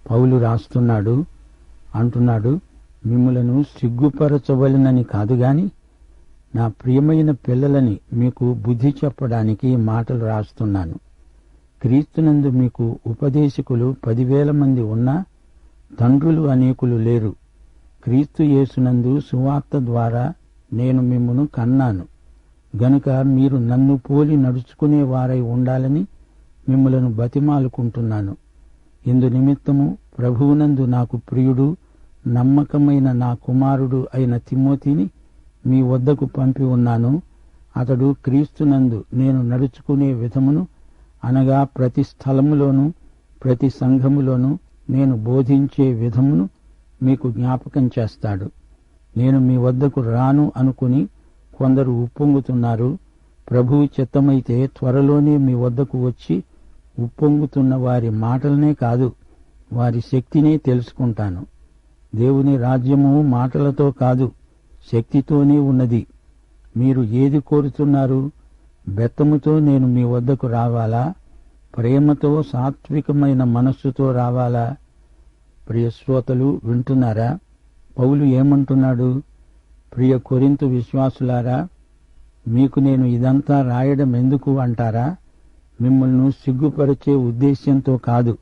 పౌలు రాస్తున్నాడు, అంటున్నాడు, మిమ్ములను సిగ్గుపరచవలెనని కాదుగాని నా ప్రియమైన పిల్లలని మీకు బుద్ధి చెప్పడానికి మాటలు రాస్తున్నాను. క్రీస్తునందు మీకు ఉపదేశకులు 10,000 మంది ఉన్నా తండ్రులు అనేకులు లేరు. క్రీస్తు యేసునందు సువార్త ద్వారా నేను మిమ్మును కన్నాను గనుక మీరు నన్ను పోలి నడుచుకునే వారై ఉండాలని మిమ్ములను బతిమాలుకుంటున్నాను. ఇందు నిమిత్తము ప్రభువునందు నాకు ప్రియుడు నమ్మకమైన నా కుమారుడు అయిన తిమోతిని మీ వద్దకు పంపి ఉన్నాను. అతడు క్రీస్తునందు నేను నడుచుకునే విధమును, అనగా ప్రతి స్థలములోనూ ప్రతి సంఘములోనూ నేను బోధించే విధమును మీకు జ్ఞాపకం చేస్తాడు. నేను మీ వద్దకు రాను అనుకుని కొందరు ఉప్పొంగుతున్నారు. ప్రభువు చిత్తమైతే త్వరలోనే మీ వద్దకు వచ్చి ఉప్పొంగుతున్న వారి మాటలనే కాదు, వారి శక్తినే తెలుసుకుంటాను. దేవుని రాజ్యము మాటలతో కాదు, శక్తితోనే ఉన్నది. మీరు ఏది కోరుతున్నారు? బెత్తముతో నేను మీ వద్దకు రావాలా? ప్రేమతో సాత్వికమైన మనస్సుతో రావాలా? ప్రియ శ్రోతలు వింటున్నారా? పౌలు ఏమంటున్నాడు? ప్రియ కొరింథు విశ్వాసులారా, మీకు నేను ఇదంతా రాయడం ఎందుకు అంటారా? మిమ్మల్ని సిగ్గుపరిచే ఉద్దేశ్యంతో కాదు.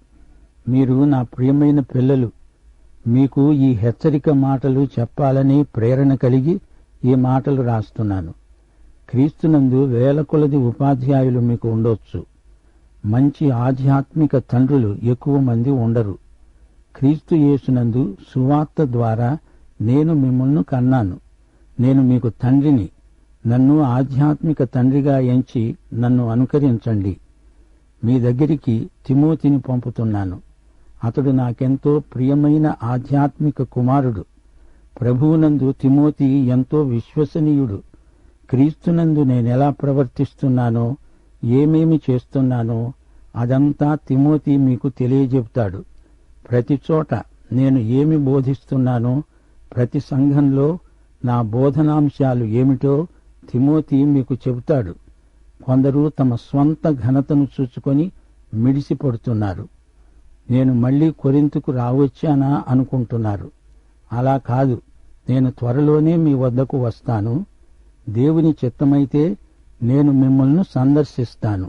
మీరు నా ప్రియమైన పిల్లలు. మీకు ఈ హెచ్చరిక మాటలు చెప్పాలని ప్రేరణ కలిగి ఈ మాటలు రాస్తున్నాను. క్రీస్తునందు 1000 కొలది ఉపాధ్యాయులు మీకు ఉండొచ్చు. మంచి ఆధ్యాత్మిక తండ్రులు ఎక్కువ మంది ఉండరు. క్రీస్తు యేసునందు సువార్త ద్వారా నేను మిమ్మల్ని కన్నాను. నేను మీకు తండ్రిని. నన్ను ఆధ్యాత్మిక తండ్రిగా ఎంచి నన్ను అనుకరించండి. మీ దగ్గరికి తిమోతిని పంపుతున్నాను. అతడు నాకెంతో ప్రియమైన ఆధ్యాత్మిక కుమారుడు. ప్రభువునందు తిమోతి ఎంతో విశ్వసనీయుడు. క్రీస్తునందు నేనెలా ప్రవర్తిస్తున్నానో, ఏమేమి చేస్తున్నానో అదంతా తిమోతి మీకు తెలియజెప్తాడు. ప్రతి చోట నేను ఏమి బోధిస్తున్నానో, ప్రతి సంఘంలో నా బోధనాంశాలు ఏమిటో తిమోతి మీకు చెబుతాడు. కొందరు తమ స్వంత ఘనతను చూచుకొని మిడిసిపడుతున్నారు. నేను మళ్లీ కొరింథుకు రావచ్చానా అనుకుంటున్నారు. అలా కాదు, నేను త్వరలోనే మీ వద్దకు వస్తాను. దేవుని చిత్తమైతే నేను మిమ్మల్ని సందర్శిస్తాను.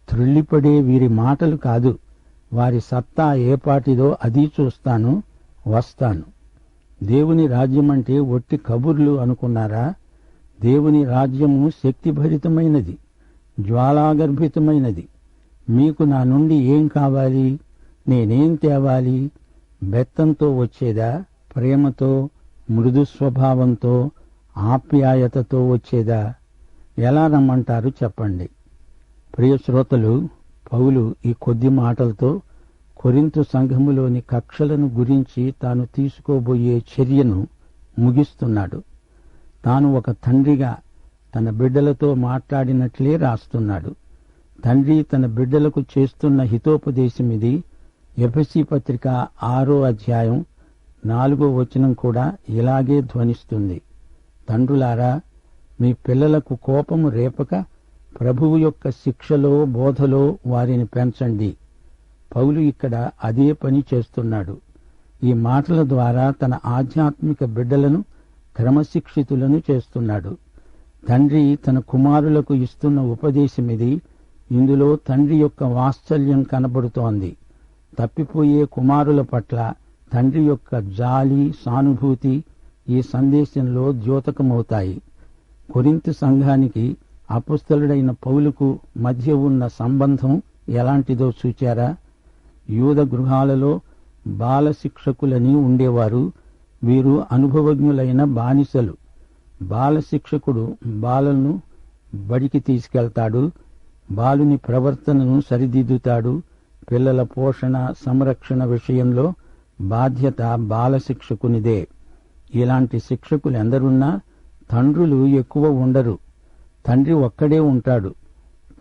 త్రుళ్ళిపడే వీరి మాటలు కాదు, వారి సత్తా ఏపాటిదో అది చూస్తాను, వస్తాను. దేవుని రాజ్యమంటే ఒట్టి కబుర్లు అనుకున్నారా? దేవుని రాజ్యము శక్తిభరితమైనది, జ్వాలాగర్భితమైనది. మీకు నా నుండి ఏం కావాలి? నేనేం తేవాలి? బెత్తంతో వచ్చేదా? ప్రేమతో, మృదు స్వభావంతో, ఆప్యాయతతో వచ్చేదా? ఎలా రమ్మంటారు చెప్పండి. ప్రియ శ్రోతలు, పౌలు ఈ కొద్ది మాటలతో కొరింథు సంఘములోని కక్షలను గురించి తాను తీసుకోబోయే చర్యను ముగిస్తున్నాడు. తాను ఒక తండ్రిగా తన బిడ్డలతో మాట్లాడినట్లే రాస్తున్నాడు. తండ్రి తన బిడ్డలకు చేస్తున్న హితోపదేశమిది. ఎఫెసీ పత్రిక 6వ అధ్యాయం 4వ వచనం కూడా ఇలాగే ధ్వనిస్తుంది. తండ్రులారా, మీ పిల్లలకు కోపము రేపక ప్రభువు యొక్క శిక్షలో బోధలో వారిని పెంచండి. పౌలు ఇక్కడ అదే పని చేస్తున్నాడు. ఈ మాటల ద్వారా తన ఆధ్యాత్మిక బిడ్డలను క్రమశిక్షితులను చేస్తున్నాడు. తండ్రి తన కుమారులకు ఇస్తున్న ఉపదేశమిది. ఇందులో తండ్రి యొక్క వాత్సల్యం కనబడుతోంది. తప్పిపోయే కుమారుల పట్ల తండ్రి యొక్క జాలి, సానుభూతి ఈ సందేశంలో ద్యోతకమవుతాయి. కొరింథు సంఘానికి అపొస్తలుడైన పౌలుకు మధ్య ఉన్న సంబంధం ఎలాంటిదో చూచారా? యూద గృహాలలో బాల శిక్షకులని ఉండేవారు. వీరు అనుభవజ్ఞులైన బానిసలు. బాల శిక్షకుడు బాలను బడికి తీసుకెళ్తాడు. బాలుని ప్రవర్తనను సరిదిద్దుతాడు. పిల్లల పోషణ, సంరక్షణ విషయంలో బాధ్యత బాల శిక్షకునిదే. ఇలాంటి శిక్షకులు ఎందరున్నా తండ్రులు ఎక్కువ ఉండరు. తండ్రి ఒక్కడే ఉంటాడు.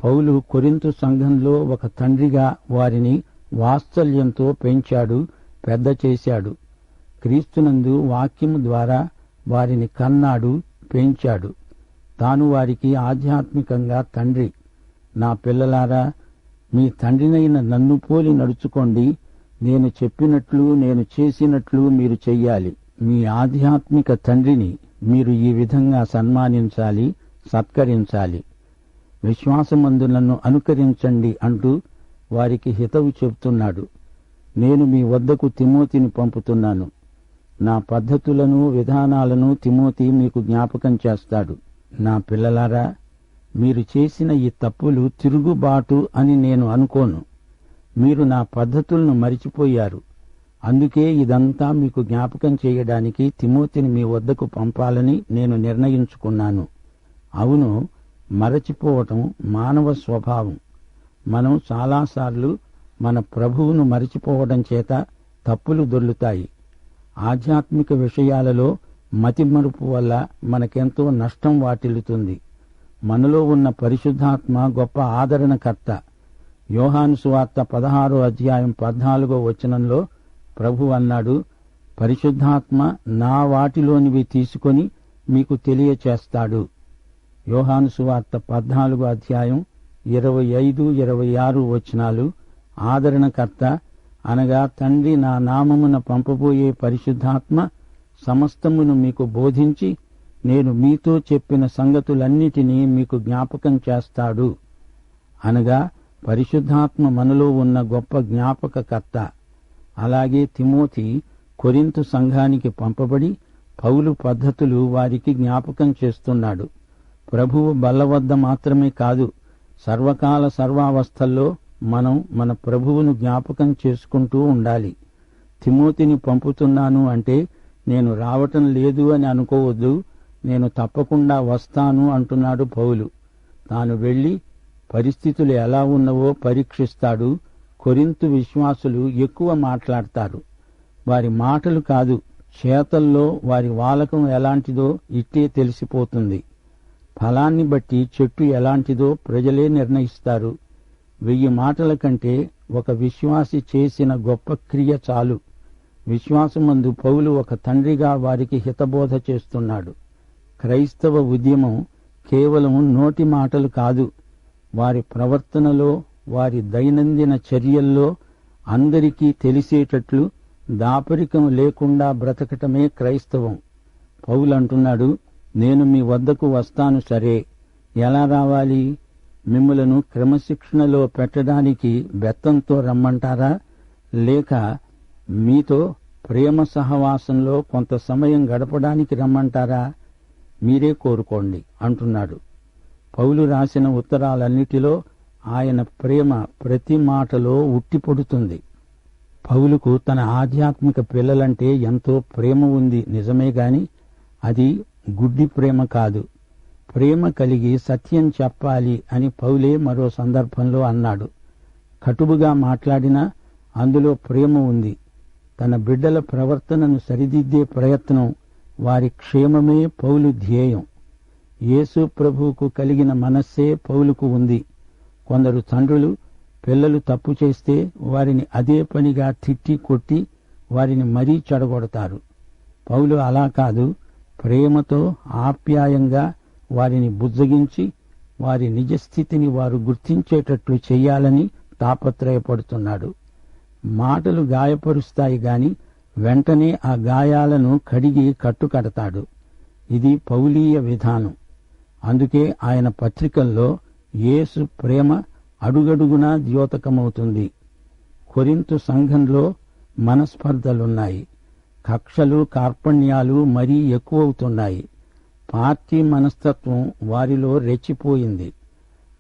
పౌలు కొరింథు సంఘంలో ఒక తండ్రిగా వారిని వాత్సల్యంతో పెంచాడు, పెద్ద చేశాడు. క్రీస్తునందు వాక్యము ద్వారా వారిని కన్నాడు, పెంచాడు. తాను వారికి ఆధ్యాత్మికంగా తండ్రి. నా పిల్లలారా, మీ తండ్రినైన నన్ను పోలి నడుచుకోండి. నేను చెప్పినట్లు నేను చేసినట్లు మీరు చెయ్యాలి. మీ ఆధ్యాత్మిక తండ్రిని మీరు ఈ విధంగా సన్మానించాలి, సత్కరించాలి. విశ్వాసమందు నన్ను అనుకరించండి అంటూ వారికి హితవు చెబుతున్నాడు. నేను మీ వద్దకు తిమోతిని పంపుతున్నాను. నా పద్ధతులను విధానాలను తిమోతి మీకు జ్ఞాపకం చేస్తాడు. నా పిల్లలారా, మీరు చేసిన ఈ తప్పులు తిరుగుబాటు అని నేను అనుకోను. మీరు నా పద్ధతులను మరిచిపోయారు. అందుకే ఇదంతా మీకు జ్ఞాపకం చేయడానికి తిమోతిని మీ వద్దకు పంపాలని నేను నిర్ణయించుకున్నాను. అవును, మరచిపోవటం మానవ స్వభావం. మనం చాలాసార్లు మన ప్రభువును మరచిపోవడం చేత తప్పులు దొర్లుతాయి. ఆధ్యాత్మిక విషయాలలో మతిమరుపు వల్ల మనకెంతో నష్టం వాటిల్లుతుంది. మనలో ఉన్న పరిశుద్ధాత్మ గొప్ప ఆదరణకర్త. యోహాను సువార్త 16వ అధ్యాయం 14వ వచనంలో ప్రభు అన్నాడు, పరిశుద్ధాత్మ నా వాటిలోనివి తీసుకొని మీకు తెలియచేస్తాడు. యోహాను సువార్త 14వ అధ్యాయం 25, 26 వచనాలు. ఆదరణకర్త అనగా తండ్రి నా నామమున పంపబోయే పరిశుద్ధాత్మ సమస్తమును మీకు బోధించి నేను మీతో చెప్పిన సంగతులన్నిటినీ మీకు జ్ఞాపకం చేస్తాడు. అనగా పరిశుద్ధాత్మ మనలో ఉన్న గొప్ప జ్ఞాపకకర్త. అలాగే తిమోతి కొరింథు సంఘానికి పంపబడి పౌలు పద్ధతులు వారికి జ్ఞాపకం చేస్తున్నాడు. ప్రభువు బల్ల వద్ద మాత్రమే కాదు, సర్వకాల సర్వావస్థల్లో మనం మన ప్రభువును జ్ఞాపకం చేసుకుంటూ ఉండాలి. తిమోతిని పంపుతున్నాను అంటే నేను రావటం లేదు అని అనుకోవద్దు. నేను తప్పకుండా వస్తాను అంటున్నాడు పౌలు. తాను వెళ్లి పరిస్థితులు ఎలా ఉన్నవో పరీక్షిస్తాడు. కొరింథు విశ్వాసులు ఎక్కువ మాట్లాడతారు. వారి మాటలు కాదు, చేతల్లో వారి వాలకం ఎలాంటిదో ఇట్టే తెలిసిపోతుంది. ఫలాన్ని బట్టి చెట్టు ఎలాంటిదో ప్రజలే నిర్ణయిస్తారు. 1000 మాటల కంటే ఒక విశ్వాసి చేసిన గొప్ప క్రియ చాలు. విశ్వాసమందు పౌలు ఒక తండ్రిగా వారికి హితబోధ చేస్తున్నాడు. క్రైస్తవ ఉద్యమం కేవలం నోటి మాటలు కాదు. వారి ప్రవర్తనలో, వారి దైనందిన చర్యల్లో అందరికీ తెలిసేటట్లు దాపరికం లేకుండా బ్రతకటమే క్రైస్తవం. పౌలు అంటున్నాడు, నేను మీ వద్దకు వస్తాను. సరే, ఎలా రావాలి? మిమ్ములను క్రమశిక్షణలో పెట్టడానికి బెత్తంతో రమ్మంటారా, లేక మీతో ప్రేమ సహవాసంలో కొంత సమయం గడపడానికి రమ్మంటారా? మీరే కోరుకోండి అంటున్నాడు. పౌలు రాసిన ఉత్తరాలన్నిటిలో ఆయన ప్రేమ ప్రతి మాటలో ఉట్టిపడుతుంది. పౌలుకు తన ఆధ్యాత్మిక పిల్లలంటే ఎంతో ప్రేమ ఉంది నిజమే గాని అది గుడ్డి ప్రేమ కాదు. ప్రేమ కలిగి సత్యం చెప్పాలి అని పౌలే మరో సందర్భంలో అన్నాడు. కటువుగా మాట్లాడినా అందులో ప్రేమ ఉంది. తన బిడ్డల ప్రవర్తనను సరిదిద్దే ప్రయత్నం, వారి క్షేమమే పౌలు ధ్యేయం. యేసు ప్రభువుకు కలిగిన మనస్సే పౌలుకు ఉంది. కొందరు తండ్రులు పిల్లలు తప్పు చేస్తే వారిని అదే పనిగా తిట్టి కొట్టి వారిని మరీ చెడగొడతారు. పౌలు అలా కాదు, ప్రేమతో ఆప్యాయంగా వారిని బుజ్జగించి వారి నిజస్థితిని వారు గుర్తించేటట్లు చెయ్యాలని తాపత్రయపడుతున్నాడు. మాటలు గాయపరుస్తాయి గాని వెంటనే ఆ గాయాలను కడిగి కట్టుకడతాడు. ఇది పౌలీయ విధానం. అందుకే ఆయన పత్రికల్లో యేసు ప్రేమ అడుగడుగునా ద్యోతకమవుతుంది. కొరింథు సంఘంలో మనస్పర్ధలున్నాయి. కక్షలు, కార్పణ్యాలు మరీ ఎక్కువవుతున్నాయి. పార్టీ మనస్తత్వం వారిలో రెచ్చిపోయింది.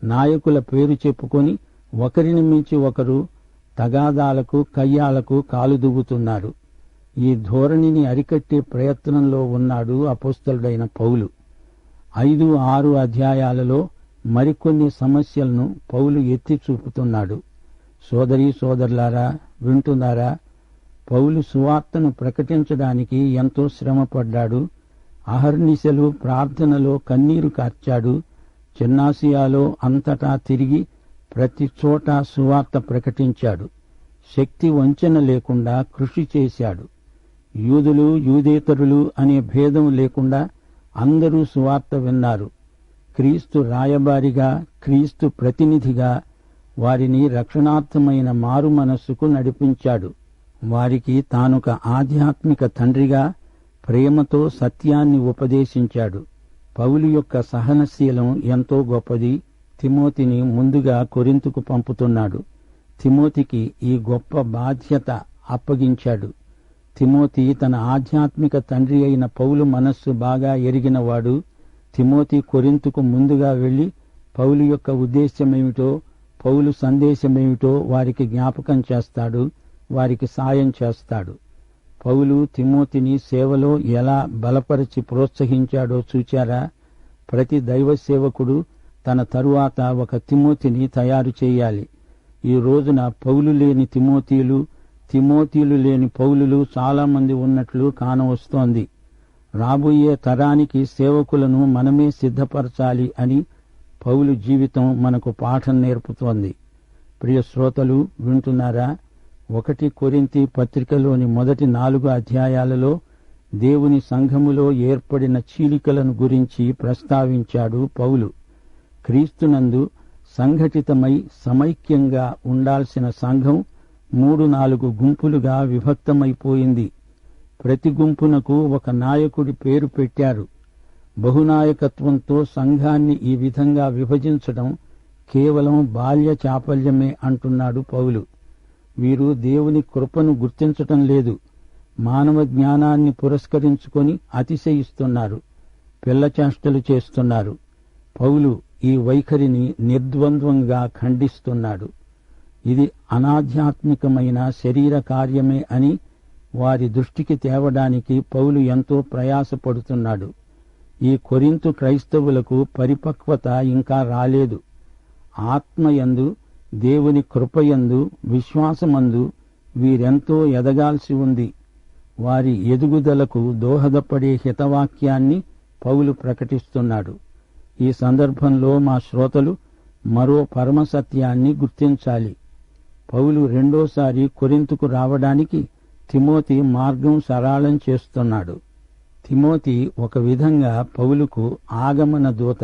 నాయకుల పేరు చెప్పుకొని ఒకరిని మించి ఒకరు తగాదాలకు, కయ్యాలకు కాలు దువ్వుతున్నారు. ఈ ధోరణిని అరికట్టే ప్రయత్నంలో ఉన్నాడు అపోస్తలుడైన పౌలు. 5, 6 అధ్యాయాలలో మరికొన్ని సమస్యలను పౌలు ఎత్తి చూపుతున్నాడు. సోదరీ సోదరులారా, వింటున్నారా? పౌలు సువార్తను ప్రకటించడానికి ఎంతో శ్రమపడ్డాడు. అహర్నిశలు ప్రార్థనలో కన్నీరు కార్చాడు. చిన్నాసియాలో అంతటా తిరిగి ప్రతి చోట సువార్త ప్రకటించాడు. శక్తి వంచన లేకుండా కృషి చేశాడు. యూదులు, యూదేతరులు అనే భేదం లేకుండా అందరూ సువార్త విన్నారు. క్రీస్తు రాయబారిగా, క్రీస్తు ప్రతినిధిగా వారిని రక్షణార్థమైన మారు మనస్సుకు నడిపించాడు. వారికి తానొక ఆధ్యాత్మిక తండ్రిగా ప్రేమతో సత్యాన్ని ఉపదేశించాడు. పౌలు యొక్క సహనశీలం ఎంతో గొప్పది. తిమోతిని ముందుగా కొరింతుకు పంపుతున్నాడు. తిమోతికి ఈ గొప్ప బాధ్యత అప్పగించాడు. తిమోతి తన ఆధ్యాత్మిక తండ్రి అయిన పౌలు మనస్సు బాగా ఎరిగినవాడు. తిమోతి కొరింతుకు ముందుగా వెళ్లి పౌలు యొక్క ఉద్దేశ్యమేమిటో, పౌలు సందేశమేమిటో వారికి జ్ఞాపకం చేస్తాడు, వారికి సాయం చేస్తాడు. పౌలు తిమోతిని సేవలో ఎలా బలపరిచి ప్రోత్సహించాడో చూచారా? ప్రతి దైవ సేవకుడు తన తరువాత ఒక తిమోతిని తయారు చేయాలి. ఈ రోజున పౌలు లేని తిమోతీలు, తిమోతీలు లేని పౌలులు చాలామంది ఉన్నట్లు కానవస్తోంది. రాబోయే తరానికి సేవకులను మనమే సిద్ధపరచాలి అని పౌలు జీవితం మనకు పాఠం నేర్పుతోంది. ప్రియ శ్రోతలు, వింటున్నారా? 1 కొరింథీ పత్రికలోని మొదటి 4 అధ్యాయాలలో దేవుని సంఘములో ఏర్పడిన చీలికలను గురించి ప్రస్తావించాడు పౌలు. క్రీస్తునందు సంఘటితమై సమైక్యంగా ఉండాల్సిన సంఘం 3-4 గుంపులుగా విభక్తమైపోయింది. ప్రతి గుంపునకు ఒక నాయకుడి పేరు పెట్టారు. బహునాయకత్వంతో సంఘాన్ని ఈ విధంగా విభజించడం కేవలం బాల్య చాపల్యమే అంటున్నాడు పౌలు. వీరు దేవుని కృపను గుర్తించటం లేదు. మానవ జ్ఞానాన్ని పురస్కరించుకొని అతిశయిస్తున్నారు, పిల్లచేష్టలు చేస్తున్నారు. పౌలు ఈ వైఖరిని నిర్ద్వంద్వంగా ఖండిస్తున్నాడు. ఇది అనాధ్యాత్మికమైన శరీర కార్యమే అని వారి దృష్టికి తేవడానికి పౌలు ఎంతో ప్రయాసపడుతున్నాడు. ఈ కొరింథు క్రైస్తవులకు పరిపక్వత ఇంకా రాలేదు. ఆత్మయందు, దేవుని కృపయందు, విశ్వాసమందు వీరెంతో ఎదగాల్సి ఉంది. వారి ఎదుగుదలకు దోహదపడే హితవాక్యాన్ని పౌలు ప్రకటిస్తున్నాడు. ఈ సందర్భంలో మా శ్రోతలు మరో పరమసత్యాన్ని గుర్తించాలి. పౌలు రెండోసారి కొరింథుకు రావడానికి తిమోతి మార్గం సరళం చేస్తున్నాడు. తిమోతి ఒక విధంగా పౌలుకు ఆగమన దూత.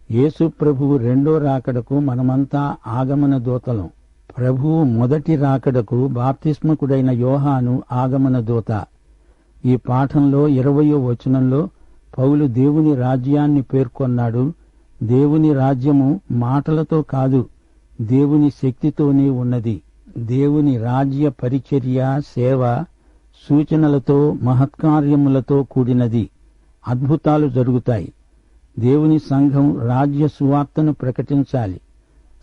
యేసు ప్రభువు రెండో రాకడకు మనమంతా ఆగమన దూతలం. ప్రభువు మొదటి రాకడకు బాప్తిస్మకుడైన యోహాను ఆగమన దూత. ఈ పాఠంలో 20వ వచనంలో పౌలు దేవుని రాజ్యాన్ని పేర్కొన్నాడు. దేవుని రాజ్యము మాటలతో కాదు, దేవుని శక్తితోనే ఉన్నది. దేవుని రాజ్య పరిచర్య, సేవ సూచనలతో, మహత్కార్యములతో కూడినది. అద్భుతాలు జరుగుతాయి. దేవుని సంఘం రాజ్య సువార్తను ప్రకటించాలి.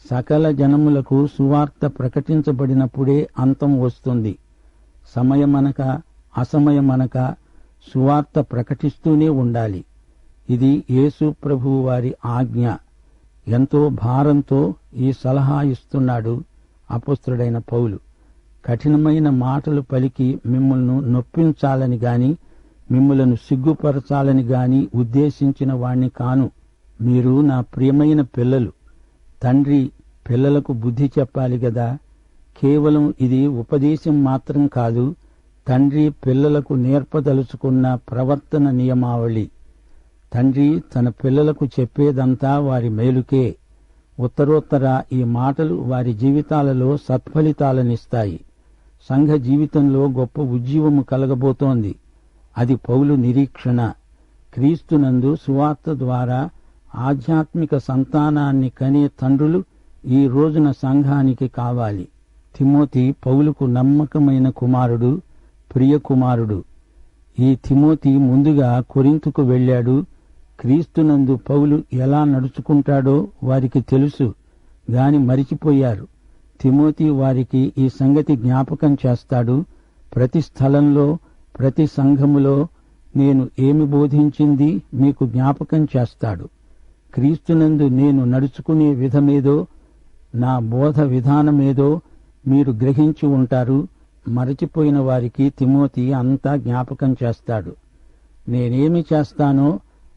సకల జనములకు సువార్త ప్రకటించబడినప్పుడే అంతం వస్తుంది. సమయమనక అసమయమనక సువార్త ప్రకటిస్తూనే ఉండాలి. ఇది యేసు ప్రభువు వారి ఆజ్ఞ. ఎంతో భారంతో ఈ సలహా ఇస్తున్నాడు అపొస్తలుడైన పౌలు. కఠినమైన మాటలు పలికి మిమ్మల్ని నొప్పించాలని గాని, మిమ్ములను సిగ్గుపరచాలని గాని ఉద్దేశించిన వాణ్ణి కాను. మీరు నా ప్రియమైన పిల్లలు. తండ్రి పిల్లలకు బుద్ధి చెప్పాలి గదా. కేవలం ఇది ఉపదేశం మాత్రం కాదు, తండ్రి పిల్లలకు నేర్పదలుచుకున్న ప్రవర్తన నియమావళి. తండ్రి తన పిల్లలకు చెప్పేదంతా వారి మేలుకే. ఉత్తరోత్తర ఈ మాటలు వారి జీవితాలలో సత్ఫలితాలనిస్తాయి. సంఘ జీవితంలో గొప్ప ఉజ్జీవము కలగబోతోంది. అది పౌలు నిరీక్షణ. క్రీస్తునందు సువార్త ద్వారా ఆధ్యాత్మిక సంతానాన్ని కనే తండ్రులు ఈ రోజున సంఘానికి కావాలి. తిమోతి పౌలుకు నమ్మకమైన కుమారుడు, ప్రియ కుమారుడు. ఈ తిమోతి ముందుగా కొరింథుకు వెళ్ళాడు. క్రీస్తునందు పౌలు ఎలా నడుచుకుంటాడో వారికి తెలుసు గాని మరిచిపోయారు. తిమోతి వారికి ఈ సంగతి జ్ఞాపకం చేస్తాడు. ప్రతి స్థలంలో, ప్రతి సంఘములో నేను ఏమి బోధించింది మీకు జ్ఞాపకం చేస్తాడు. క్రీస్తునందు నేను నడుచుకునే విధమేదో, నా బోధ విధానమేదో మీరు గ్రహించి ఉంటారు. మరచిపోయిన వారికి తిమోతి అంతా జ్ఞాపకం చేస్తాడు. నేనేమి చేస్తానో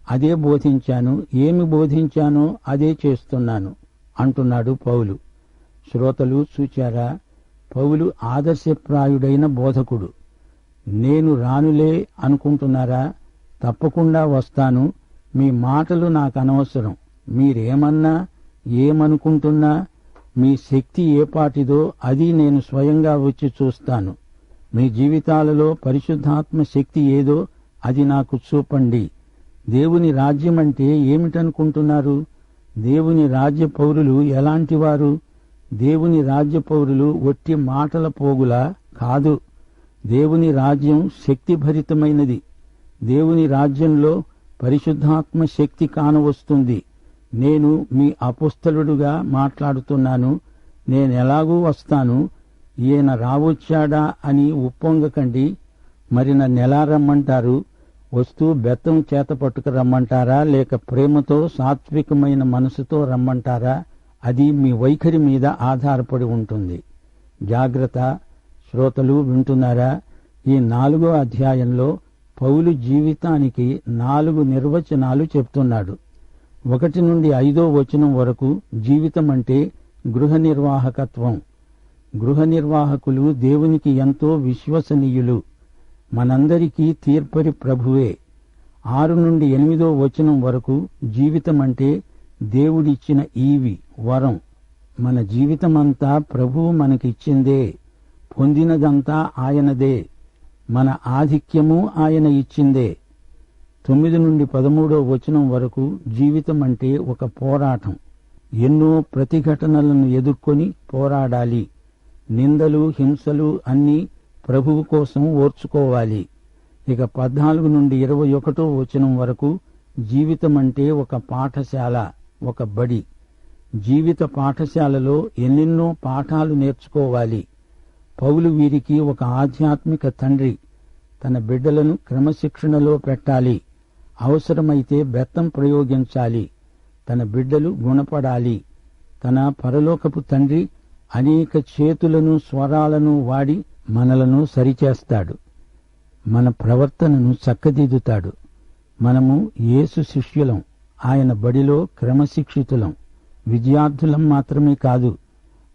అదే బోధించాను, ఏమి బోధించానో అదే చేస్తున్నాను అంటున్నాడు పౌలు. శ్రోతలు చూచారా? పౌలు ఆదర్శప్రాయుడైన బోధకుడు. నేను రానులే అనుకుంటున్నారా? తప్పకుండా వస్తాను. మీ మాటలు నాకు అనవసరం. మీరేమన్నా, ఏమనుకుంటున్నా, మీ శక్తి ఏపాటిదో అది నేను స్వయంగా వచ్చి చూస్తాను. మీ జీవితాలలో పరిశుద్ధాత్మ శక్తి ఏదో అది నాకు చూపండి. దేవుని రాజ్యమంటే ఏమిటనుకుంటున్నారు? దేవుని రాజ్య పౌరులు ఎలాంటివారు? దేవుని రాజ్య పౌరులు ఒట్టి మాటల పోగులా? కాదు. దేవుని రాజ్యం శక్తిభరితమైనది. దేవుని రాజ్యంలో పరిశుద్ధాత్మ శక్తి కానవస్తుంది. నేను మీ అపుస్తలుడుగా మాట్లాడుతున్నాను. నేనెలాగూ వస్తాను, ఈయన రావచ్చాడా అని ఉప్పొంగకండి. మరి నన్నెలా రమ్మంటారు? వస్తూ బెత్తం చేత పట్టుకు రమ్మంటారా, లేక ప్రేమతో సాత్వికమైన మనసుతో రమ్మంటారా? అది మీ వైఖరి మీద ఆధారపడి ఉంటుంది. జాగ్రత్త, శ్రోతలు వింటున్నారా? ఈ 4వ అధ్యాయంలో పౌలు జీవితానికి 4 నిర్వచనాలు చెప్తున్నాడు. 1 నుండి 5వ వచనం వరకు జీవితమంటే గృహ నిర్వాహకత్వం. గృహ నిర్వాహకులు దేవునికి ఎంతో విశ్వసనీయులు. మనందరికీ తీర్పరి ప్రభువే. 6 నుండి 8వ వచనం వరకు జీవితమంటే దేవుడిచ్చిన ఈవి, వరం. మన జీవితమంతా ప్రభువు మనకిచ్చిందే. పొందినదంతా ఆయనదే. మన ఆధిక్యము ఆయన ఇచ్చిందే. 9 నుండి 13వ వచనం వరకు జీవితమంటే ఒక పోరాటం. ఎన్నో ప్రతిఘటనలను ఎదుర్కొని పోరాడాలి. నిందలు, హింసలు అన్నీ ప్రభువు కోసం ఓర్చుకోవాలి. ఇక 14 నుండి 21వ వచనం వరకు జీవితమంటే ఒక పాఠశాల, ఒక బడి. జీవిత పాఠశాలలో ఎన్నెన్నో పాఠాలు నేర్చుకోవాలి. పౌలు వీరికి ఒక ఆధ్యాత్మిక తండ్రి. తన బిడ్డలను క్రమశిక్షణలో పెట్టాలి. అవసరమైతే బెత్తం ప్రయోగించాలి. తన బిడ్డలు గుణపడాలి. తన పరలోకపు తండ్రి అనేక చేతులను, స్వరాలను వాడి మనలను సరిచేస్తాడు. మన ప్రవర్తనను చక్కదిద్దుతాడు. మనము యేసు శిష్యులం. ఆయన బడిలో క్రమశిక్షితులం. విద్యార్థులం మాత్రమే కాదు,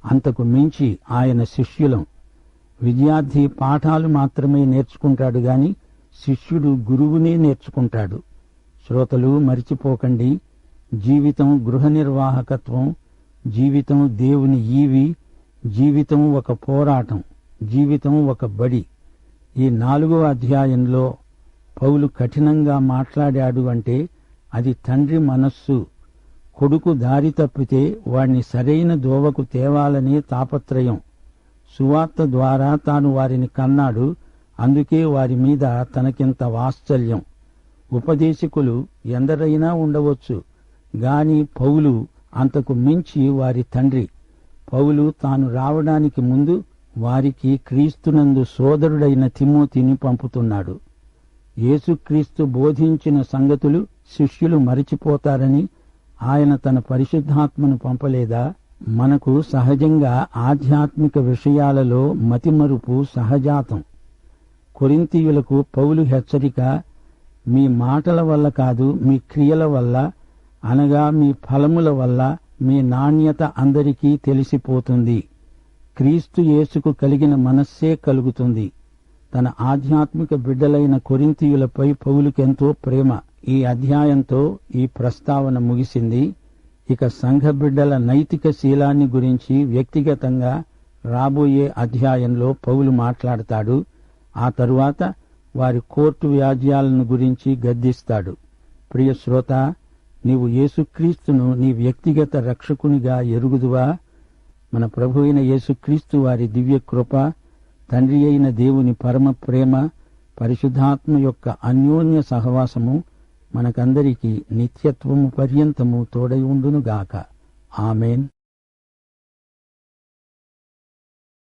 అంతకు మించి ఆయన శిష్యులం. విద్యార్థి పాఠాలు మాత్రమే నేర్చుకుంటాడు గాని శిష్యుడు గురువునే నేర్చుకుంటాడు. శ్రోతలు మరిచిపోకండి, జీవితం గృహ నిర్వాహకత్వం. జీవితం దేవుని ఈవి. జీవితం ఒక పోరాటం. జీవితం ఒక బడి. ఈ 4వ అధ్యాయంలో పౌలు కఠినంగా మాట్లాడాడు అంటే అది తండ్రి మనస్సు. కొడుకు దారి తప్పితే వాడిని సరైన దోవకు తేవాలనే తాపత్రయం. సువార్త ద్వారా తాను వారిని కన్నాడు. అందుకే వారి మీద తనకింత వాత్సల్యం. ఉపదేశకులు ఎందరైనా ఉండవచ్చు గాని పౌలు అంతకు మించి వారి తండ్రి. పౌలు తాను రావడానికి ముందు వారికి క్రీస్తునందు సోదరుడైన తిమోతిని పంపుతున్నాడు. యేసుక్రీస్తు బోధించిన సంగతులు శిష్యులు మరిచిపోతారని ఆయన తన పరిశుద్ధాత్మను పంపలేదా? మనకు సహజంగా ఆధ్యాత్మిక విషయాలలో మతిమరుపు సహజాతం. కొరింథీయులకు పౌలు హెచ్చరిక, మీ మాటల వల్ల కాదు, మీ క్రియల వల్ల, అనగా మీ ఫలముల వల్ల మీ నాణ్యత అందరికీ తెలిసిపోతుంది. క్రీస్తు యేసుకు కలిగిన మనస్సే కలుగుతుంది. తన ఆధ్యాత్మిక బిడ్డలైన కొరింథీయులపై పౌలుకెంతో ప్రేమ. ఈ అధ్యాయంతో ఈ ప్రస్తావన ముగిసింది. ఇక సంఘ బిడ్డల నైతిక శీలాన్ని గురించి వ్యక్తిగతంగా రాబోయే అధ్యాయంలో పౌలు మాట్లాడతాడు. ఆ తరువాత వారి కోర్టు వ్యాజ్యాలను గురించి గద్దిస్తాడు. ప్రియ శ్రోత, నీవు యేసుక్రీస్తును నీ వ్యక్తిగత రక్షకునిగా ఎరుగుదువా? మన ప్రభు అయిన యేసుక్రీస్తు వారి దివ్య కృప, తండ్రి అయిన దేవుని పరమ ప్రేమ, పరిశుద్ధాత్మ యొక్క అన్యోన్య సహవాసము మనకందరికీ నిత్యత్వము పర్యంతము తోడై ఉండునుగాక. ఆమేన్.